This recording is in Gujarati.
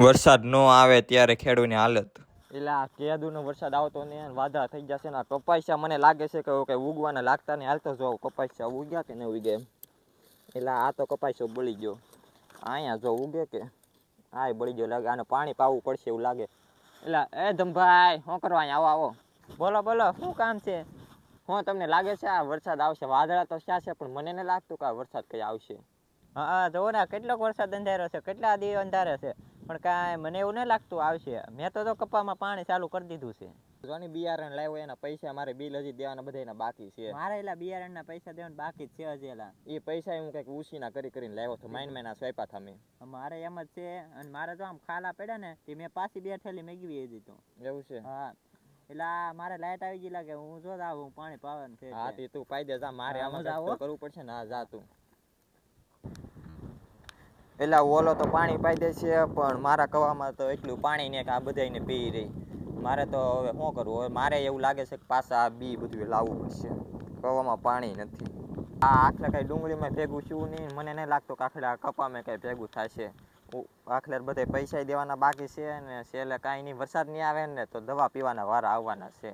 વરસાદ ન આવે ત્યારે ખેડૂતની હાલત. એટલે આ કેદુનો વરસાદ આવતો ને વાદળા થઈ જશે ને કપાસિયા મને લાગે છે કે ઉગવાના લાગતા ને હાલતો જો કપાસિયા ઉગ્યા કે ન ઉગે એમ. એટલે આ તો કપાસિયો બળી ગયો. અહીંયા જો ઉગે કે આ બળી ગયો લાગે. આને પાણી પાવું પડશે એવું લાગે. એટલે એ ધમભાઈ શું કરવા અહીંયા આવો બોલો બોલો શું કામ છે? હું તમને લાગે છે આ વરસાદ આવશે? વાદળા તો ક્યાં છે પણ મને નહીં લાગતું કે આ વરસાદ કઈ આવશે. હા જોવો ને કેટલોક વરસાદ અંધારો છે, કેટલા દિવસ અંધારે છે પણ કાંઈ મને એવું નહીં લાગતું આવશે. મેં તો કપામાં પાણી ચાલુ કરી દીધું છે. જોની બિયારણ લાવ્યો એના પૈસા મારે બિલ હજી દેવાના બધાના બાકી છે. મારે એલા બિયારણના પૈસા દેવાના બાકી જ છે હજી એલા. એ પૈસા હું કંઈક ઉછીના કરીને લાવ્યો હતો. મહિના સ્વાપ્યા હતા મેં. મારે એમ જ છે અને મારે તો આમ ખાલા પડ્યા ને તે મેં પાછી 2 થેલી મેળવી હતી તો. એવું છે? હા એટલે મારે લાઈટ આવી ગઈ લાગે. હું જો આવું પાણી પાવાનું છે. હા તે તું પાઈ દે જા. મારે આમાં કરવું પડશે ને. હા જા તું. એટલે ઓલો તો પાણી પાઈ દે છે પણ મારા કવામાં તો એટલું પાણી ને કે આ બધાને પી રહી. મારે તો હવે શું કરવું? હવે મારે એવું લાગે છે કે પાછા આ બી બધું લાવવું પડશે. કવામાં પાણી નથી. આ આખલે કઈ ડુંગળીમાં ભેગું શું નહીં. મને નહીં લાગતું કે આખલે કપામાં કઈ ભેગું થશે. આખલે બધે પૈસા દેવાના બાકી છે ને છેલ્લે કાંઈ નહીં. વરસાદ નહીં આવે ને તો દવા પીવાના વારા આવવાના છે.